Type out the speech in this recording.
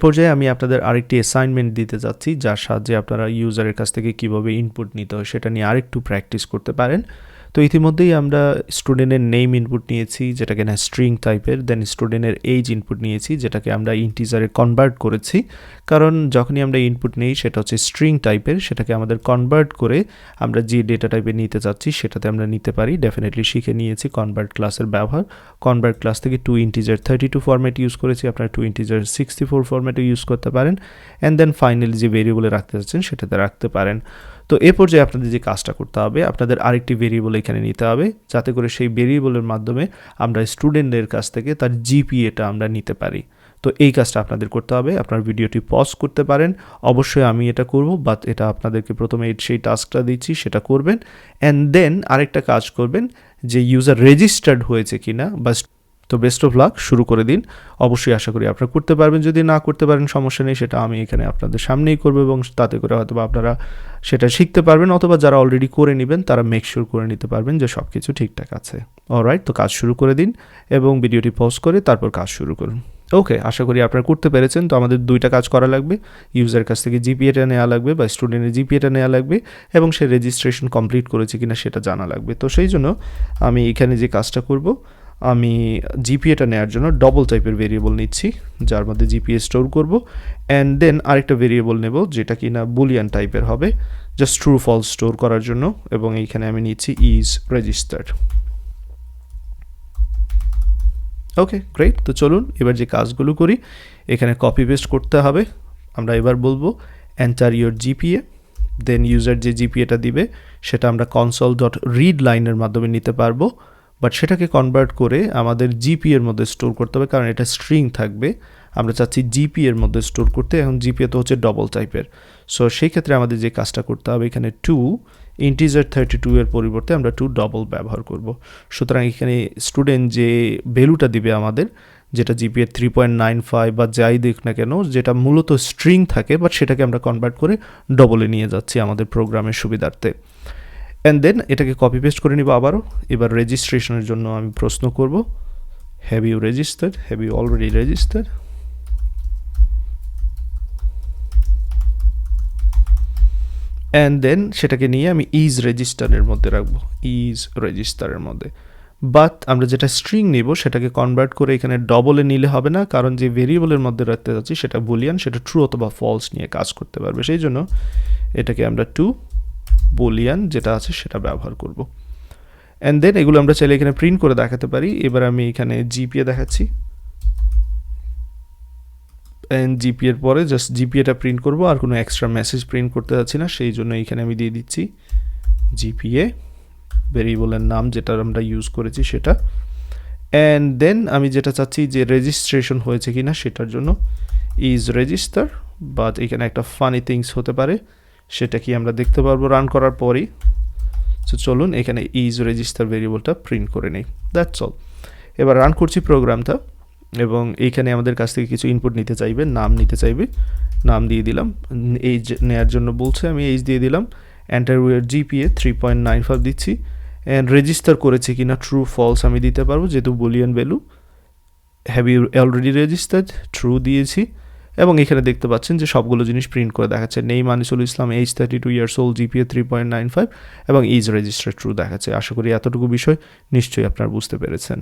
পর্যায়ে আমি আপনাদের আরেকটি অ্যাসাইনমেন্ট দিতে যাচ্ছি, যার সাহায্যে আপনারা ইউজারের কাছ থেকে কীভাবে ইনপুট নিতে হয় সেটা নিয়ে আরেকটু প্র্যাকটিস করতে পারেন। তো ইতিমধ্যেই আমরা স্টুডেন্টের নেম ইনপুট নিয়েছি, যেটাকে না স্ট্রিং টাইপের, দেন স্টুডেন্টের এইজ ইনপুট নিয়েছি, যেটাকে আমরা ইন্টিজারে কনভার্ট করেছি। কারণ যখনই আমরা ইনপুট নিই সেটা হচ্ছে স্ট্রিং টাইপের, সেটাকে আমাদের কনভার্ট করে আমরা যে ডেটা টাইপে নিতে চাচ্ছি সেটাতে আমরা নিতে পারি। ডেফিনেটলি শিখে নিয়েছি কনভার্ট ক্লাসের ব্যবহার। কনভার্ট ক্লাস থেকে টু ইন্টিজার 32 ফরম্যাট ইউজ করেছি, আপনারা টু ইন্টিজার 64 ফরম্যাটে ইউজ করতে পারেন। অ্যান্ড দেন ফাইনালি যে ভেরিয়েবলে রাখতে চাচ্ছেন সেটাতে রাখতে পারেন। তো এ পর্যায়ে আপনাদের যে কাজটা করতে হবে, আপনাদের আরেকটি ভেরিয়েবল এখানে নিতে হবে, যাতে করে সেই ভেরিয়েবলের মাধ্যমে আমরা স্টুডেন্টদের কাছ থেকে তার জিপিএটা আমরা নিতে পারি। তো এই কাজটা আপনাদের করতে হবে। আপনার ভিডিওটি পজ করতে পারেন, অবশ্যই আমি এটা করব, বাট এটা আপনাদেরকে প্রথমে সেই টাস্কটা দিচ্ছি সেটা করবেন। অ্যান্ড দেন আরেকটা কাজ করবেন যে ইউজার রেজিস্টার্ড হয়েছে কিনা বা। তো বেস্ট অফ লাক, শুরু করে দিন। অবশ্যই আশা করি আপনারা করতে পারবেন। যদি না করতে পারেন সমস্যা নেই, সেটা আমি এখানে আপনাদের সামনেই করবো এবং তাতে করে হয়তো আপনারা সেটা শিখতে পারবেন, অথবা যারা অলরেডি করে নেবেন তারা মেক শিওর করে নিতে পারবেন যে সব কিছু ঠিকঠাক আছে। অলরাইট, তো কাজ শুরু করে দিন এবং ভিডিওটি পজ করে তারপর কাজ শুরু করুন। ওকে, আশা করি আপনারা করতে পেরেছেন। তো আমাদের দুইটা কাজ করা লাগবে, ইউজারের কাছ থেকে জিপিএটা নেওয়া লাগবে বা স্টুডেন্টের জিপিএটা নেওয়া লাগবে, এবং সে রেজিস্ট্রেশন কমপ্লিট করেছে কিনা সেটা জানা লাগবে। তো সেই জন্য আমি এখানে যে কাজটা করব, আমি জিপিএটা নেওয়ার জন্য ডবল টাইপের ভেরিয়েবল নিচ্ছি, যার মধ্যে জিপিএ স্টোর করব। অ্যান্ড দেন আরেকটা ভেরিয়েবল নেব যেটা কিনা বুলিয়ান টাইপের হবে, জাস্ট ট্রু ফলস স্টোর করার জন্য, এবং এইখানে আমি নিচ্ছি ইজ রেজিস্টার্ড। Okay, great. তো চলুন এবার যে কাজগুলো করি, এখানে কপি পেস্ট করতে হবে। আমরা এবার বলবো enter your GPA, then user যে জিপিএটা দিবে সেটা আমরা কনসোল ডট রিড লাইনের মাধ্যমে নিতে পারবো, বাট সেটাকে কনভার্ট করে আমাদের জিপি এর মধ্যে স্টোর করতে হবে, কারণ এটা স্ট্রিং থাকবে। আমরা চাচ্ছি জিপি এর মধ্যে স্টোর করতে। এখন জিপিএ তো হচ্ছে ডবল টাইপের, সো সেই ক্ষেত্রে আমাদের যে কাজটা করতে হবে, এখানে টু ইন্টিজার 32 এর পরিবর্তে আমরা টু ডবল ব্যবহার করব। সুতরাং এখানে স্টুডেন্ট যে ভ্যালুটা দিবে আমাদের, যেটা জিপিএ 3.95 বা যাই দিক না কেন, যেটা মূলত স্ট্রিং থাকে, বাট সেটাকে আমরা কনভার্ট করে ডবলে নিয়ে যাচ্ছি আমাদের প্রোগ্রামের সুবিধার্থে। অ্যান্ড দেন এটাকে কপি পেস্ট করে নিব আবারও। এবার রেজিস্ট্রেশনের জন্য আমি প্রশ্ন করব, have you registered, have you already registered. And then সেটাকে নিয়ে আমি ইজ রেজিস্টারের মধ্যে রাখবো, ইজ রেজিস্টারের মধ্যে। বাট আমরা যেটা স্ট্রিং নিব সেটাকে কনভার্ট করে এখানে ডবলে নিলে হবে না, কারণ যে ভেরিয়েবলের মধ্যে রাখতে যাচ্ছি সেটা বুলিয়ান, সেটা ট্রু অথবা ফলস নিয়ে কাজ করতে পারবে। সেই জন্য এটাকে আমরা টু বুলিয়ান যেটা আছে সেটা ব্যবহার করব। অ্যান্ড দেন এগুলো আমরা চাইলে এখানে প্রিন্ট করে দেখাতে পারি। এবার আমি এখানে জিপিএ দেখাচ্ছি, অ্যান্ড জিপিএর পরে জাস্ট জিপিএটা প্রিন্ট করব, আর কোনো এক্সট্রা মেসেজ প্রিন্ট করতে যাচ্ছি না। সেই জন্য এখানে আমি দিয়ে দিচ্ছি জিপিএ, ভেরিয়েবলের নাম যেটা আমরা ইউজ করেছি সেটা। অ্যান্ড দেন আমি যেটা চাচ্ছি যে রেজিস্ট্রেশন হয়েছে কিনা সেটার জন্য ইজ রেজিস্টার, বাট এখানে একটা ফানি থিংস হতে পারে, সেটা কি আমরা দেখতে পারবো রান করার পরই। সো চলুন এখানে ইজ রেজিস্টার ভেরিয়েবলটা প্রিন্ট করে নেই, দ্যাটস অল। এবার রান করছি প্রোগ্রামটা, এবং এইখানে আমাদের কাছ থেকে কিছু ইনপুট নিতে চাইবে, নাম নিতে চাইবে, নাম দিয়ে দিলাম। এইজ নেওয়ার জন্য বলছে, আমি এইজ দিয়ে দিলাম। এন্টার ইউর জিপিএ 3.95 দিচ্ছি। অ্যান্ড রেজিস্টার করেছে কিনা ট্রু ফলস আমি দিতে পারবো, যেহেতু Boolean value. Have you already registered, true দিয়েছি। এবং এখানে দেখতে পাচ্ছেন যে সবগুলো জিনিস প্রিন্ট করে দেখাচ্ছে, নেই আনিসুল ইসলাম, এইজ 32 ইয়ার্স ওল্ড, জিপিএ 3.95, এবং ইজ রেজিস্টার ট্রু দেখাচ্ছে। আশা করি এতটুকু বিষয় নিশ্চয়ই আপনারা বুঝতে পেরেছেন।